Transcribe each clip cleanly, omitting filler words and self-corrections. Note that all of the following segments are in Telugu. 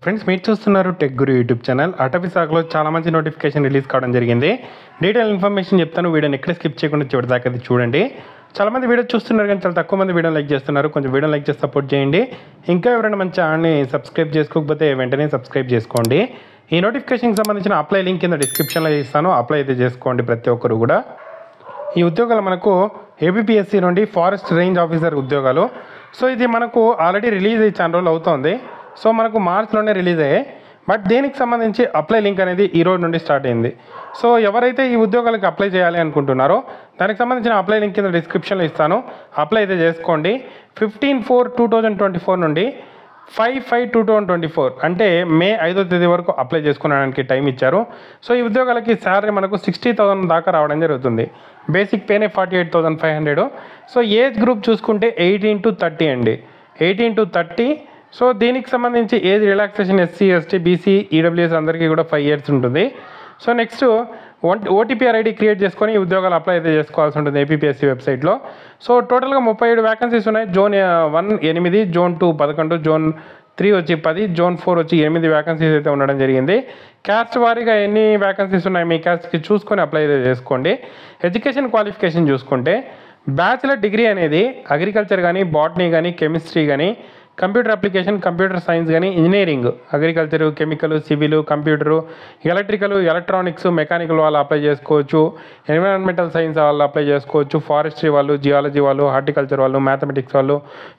ఫ్రెండ్స్ మీరు చూస్తున్నారు టెక్ గురు యూట్యూబ్ ఛానల్. అటవీ శాఖలో చాలా మంచి నోటిఫికేషన్ రిలీజ్ కావడం జరిగింది. డీటెయిల్ ఇన్ఫర్మేషన్ చెప్తాను, వీడియోని ఎక్కడ స్కిప్ చేయకుండా చివరి దాకా చూడండి. చాలామంది వీడియో చూస్తున్నారు కానీ చాలా తక్కువ మంది వీడియో లైక్ చేస్తున్నారు. కొంచెం వీడియో లైక్ చేసి సపోర్ట్ చేయండి. ఇంకా ఎవరైనా మంచి ఛానల్ని సబ్స్క్రైబ్ చేసుకోకపోతే వెంటనే సబ్స్క్రైబ్ చేసుకోండి. ఈ నోటిఫికేషన్కి సంబంధించిన అప్లై లింక్ కింద డిస్క్రిప్షన్లో ఇస్తాను, అప్లై అయితే చేసుకోండి ప్రతి ఒక్కరు కూడా. ఈ ఉద్యోగాలు మనకు ఏబిపిఎస్సి నుండి ఫారెస్ట్ రేంజ్ ఆఫీసర్ ఉద్యోగాలు. సో ఇది మనకు ఆల్రెడీ రిలీజ్ అయ్యి చాలా రోజులు అవుతుంది. సో మనకు మార్చ్లోనే రిలీజ్ అయ్యాయి. బట్ దీనికి సంబంధించి అప్లై లింక్ అనేది ఈ రోజు నుండి స్టార్ట్ అయింది. సో ఎవరైతే ఈ ఉద్యోగాలకు అప్లై చేయాలి అనుకుంటున్నారో దానికి సంబంధించిన అప్లై లింక్ కింద డిస్క్రిప్షన్లో ఇస్తాను, అప్లై అయితే చేసుకోండి. 15/4/2024 నుండి 5/5/2024 అంటే మే 5వ తేదీ వరకు అప్లై చేసుకోవడానికి టైం ఇచ్చారు. సో ఈ ఉద్యోగాలకి శాలరీ మనకు 60,000 దాకా రావడం జరుగుతుంది. బేసిక్ పేనే 48,500. సో ఏజ్ గ్రూప్ చూసుకుంటే 18 to 30 అండి, 18 to 30. సో దీనికి సంబంధించి age relaxation SC, ST, BC, EWS అందరికీ కూడా 5 years ఉంటుంది. So next OTPR ID create చేసుకొని ఈ ఉద్యోగాలు అప్లై అయితే చేసుకోవాల్సి ఉంటుంది ఏపీఎస్సీ వెబ్సైట్లో. సో టోటల్గా 37 వ్యాకెన్సీస్ ఉన్నాయి. జోన్ 1 8, జోన్ 2 11, జోన్ 3 వచ్చి 10, జోన్ 4 వచ్చి 8 వ్యాకెన్సీస్ అయితే ఉండడం జరిగింది. క్యాస్ట్ వారీగా ఎన్ని వ్యాకెన్సీస్ ఉన్నాయి మీ క్యాస్ట్కి చూసుకొని అప్లై అయితే చేసుకోండి. ఎడ్యుకేషన్ క్వాలిఫికేషన్ చూసుకుంటే బ్యాచిలర్ డిగ్రీ అనేది అగ్రికల్చర్ కానీ, బాటనీ కానీ, కెమిస్ట్రీ కానీ, కంప్యూటర్ అప్లికేషన్, కంప్యూటర్ సైన్స్ కానీ, engineering, agriculture, chemical, civil, computer, electrical, electronics, mechanical వాళ్ళు అప్లై చేసుకోవచ్చు. ఎన్విరాన్మెంటల్ సైన్స్ వాళ్ళు అప్లై చేసుకోవచ్చు. ఫారెస్ట్రీ వాళ్ళు, జియాలజీ వాళ్ళు, హార్టికల్చర్ వాళ్ళు, మ్యాథమెటిక్స్ వాళ్ళు,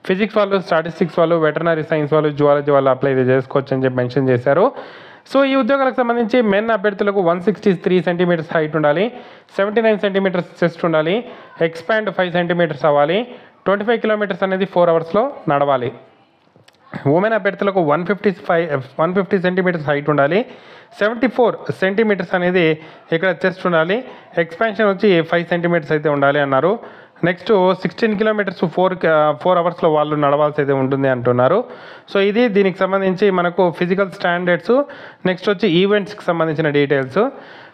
ఫిజిక్స్ వాళ్ళు, స్టాటిస్టిక్స్ వాళ్ళు, వెటర్నరీ సైన్స్ వాళ్ళు, జువాలజీ వాళ్ళు అప్లై చేసుకోవచ్చు అని చెప్పి మెన్షన్ చేశారు. సో ఈ ఉద్యోగాలకు సంబంధించి మెన్ అభ్యర్థులకు 163 centimeters హైట్ ఉండాలి, 79 centimeters చెస్ట్ ఉండాలి, ఎక్స్పాండ్ 5 centimeters అవ్వాలి, 25 kilometers అనేది 4 hours నడవాలి. ఉమెన్ అభ్యర్థులకు 150 centimeters హైట్ ఉండాలి, 74 centimeters అనేది ఇక్కడ చెస్ట్ ఉండాలి, ఎక్స్పాన్షన్ వచ్చి 5 centimeters అయితే ఉండాలి అన్నారు. నెక్స్ట్ 16 kilometers 4 hours వాళ్ళు నడవాల్సి అయితే ఉంటుంది అంటున్నారు. సో ఇది దీనికి సంబంధించి మనకు ఫిజికల్ స్టాండర్డ్స్, నెక్స్ట్ వచ్చి ఈవెంట్స్కి సంబంధించిన డీటెయిల్స్.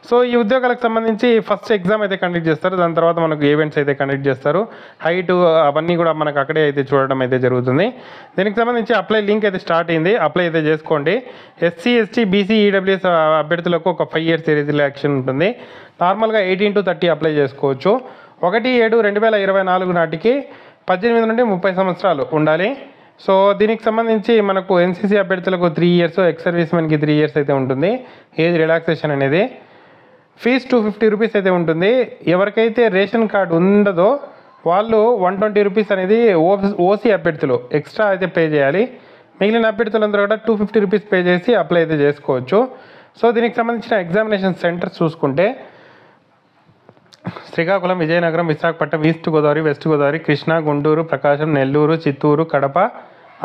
సో ఈ ఉద్యోగాలకు సంబంధించి ఫస్ట్ ఎగ్జామ్ అయితే కండక్ట్ చేస్తారు, దాని తర్వాత మనకు ఈవెంట్స్ అయితే కండక్ట్ చేస్తారు. హైట్ అవన్నీ కూడా మనకు అక్కడే అయితే చూడడం అయితే జరుగుతుంది. దీనికి సంబంధించి అప్లై లింక్ అయితే స్టార్ట్ అయింది, అప్లై అయితే చేసుకోండి. ఎస్సీ, ఎస్టీ, బీసీ, ఈడబ్ల్యూఎస్ అభ్యర్థులకు ఒక 5 years రిలాక్సేషన్ ఉంటుంది. నార్మల్గా 18 to 30 అప్లై చేసుకోవచ్చు. 1/7/2024 నాటికి 18 నుండి 30 సంవత్సరాలు ఉండాలి. సో దీనికి సంబంధించి మనకు ఎన్సీసీ అభ్యర్థులకు 3 years, ఎక్స్ సర్వీస్ మెన్కి 3 years అయితే ఉంటుంది ఏజ్ రిలాక్సేషన్ అనేది. ఫీజ్ 250 rupees అయితే ఉంటుంది. ఎవరికైతే రేషన్ కార్డు ఉండదో వాళ్ళు 120 rupees అనేది ఓసీ అభ్యర్థులు ఎక్స్ట్రా అయితే పే చేయాలి. మిగిలిన అభ్యర్థులందరూ కూడా 250 rupees పే చేసి అప్లై అయితే చేసుకోవచ్చు. సో దీనికి సంబంధించిన ఎగ్జామినేషన్ సెంటర్స్ చూసుకుంటే శ్రీకాకుళం, విజయనగరం, విశాఖపట్నం, ఈస్ట్ గోదావరి, వెస్ట్ గోదావరి, కృష్ణా, గుంటూరు, ప్రకాశం, నెల్లూరు, చిత్తూరు, కడప,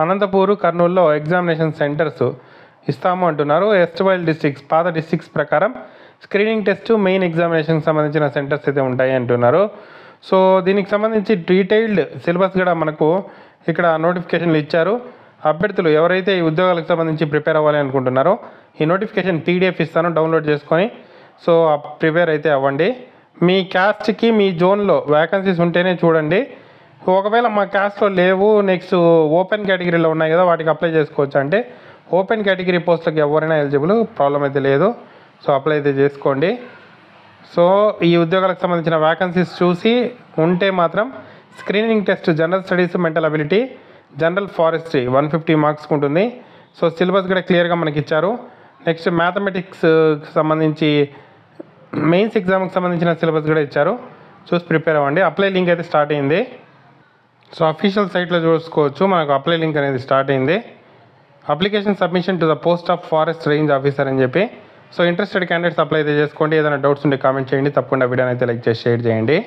అనంతపూరు, కర్నూలులో ఎగ్జామినేషన్ సెంటర్స్ ఇస్తాము అంటున్నారు. ఎస్ట్వైల్ డిస్ట్రిక్ట్స్, పాత డిస్ట్రిక్ట్స్ ప్రకారం స్క్రీనింగ్ టెస్ట్, మెయిన్ ఎగ్జామినేషన్కి సంబంధించిన సెంటర్స్ అయితే ఉంటాయి అంటున్నారు. సో దీనికి సంబంధించి డీటెయిల్డ్ సిలబస్ కూడా మనకు ఇక్కడ నోటిఫికేషన్లు ఇచ్చారు. అభ్యర్థులు ఎవరైతే ఈ ఉద్యోగాలకు సంబంధించి ప్రిపేర్ అవ్వాలి అనుకుంటున్నారో ఈ నోటిఫికేషన్ పీడిఎఫ్ ఇస్తాను, డౌన్లోడ్ చేసుకొని సో ప్రిపేర్ అయితే అవ్వండి. మీ క్యాస్ట్కి మీ జోన్లో వ్యాకెన్సీస్ ఉంటేనే చూడండి. ఒకవేళ మా క్యాస్ట్లో లేవు, నెక్స్ట్ ఓపెన్ కేటగిరీలో ఉన్నాయి కదా వాటికి అప్లై చేసుకోవచ్చు అంటే ఓపెన్ కేటగిరీ పోస్టులకు ఎవరైనా ఎలిజిబుల్, ప్రాబ్లం అయితే లేదు. సో అప్లై అయితే చేసుకోండి. సో ఈ ఉద్యోగాలకు సంబంధించిన వ్యాకెన్సీస్ చూసి ఉంటే మాత్రం screening test general studies, mental ability, general forestry 150 marks ఉంటుంది. సో సిలబస్ కూడా క్లియర్గా మనకి ఇచ్చారు. నెక్స్ట్ మ్యాథమెటిక్స్కి సంబంధించి మెయిన్స్ ఎగ్జామ్కి సంబంధించిన సిలబస్ కూడా ఇచ్చారు, చూసి ప్రిపేర్ అవ్వండి. అప్లై లింక్ అయితే స్టార్ట్ అయింది. సో అఫీషియల్ సైట్లో చూసుకోవచ్చు మనకు అప్లై లింక్ అనేది స్టార్ట్ అయింది. Application submission to the post of forest range officer అని చెప్పి. సో ఇంట్రెస్టెడ్ క్యాండిడేట్స్ అప్లై అయితే చేసుకోండి. ఏదైనా డౌట్స్ ఉంటే కామెంట్ చేయండి, తప్పకుండా వీడియోని అయితే లైక్ చేసి షేర్ చేయండి.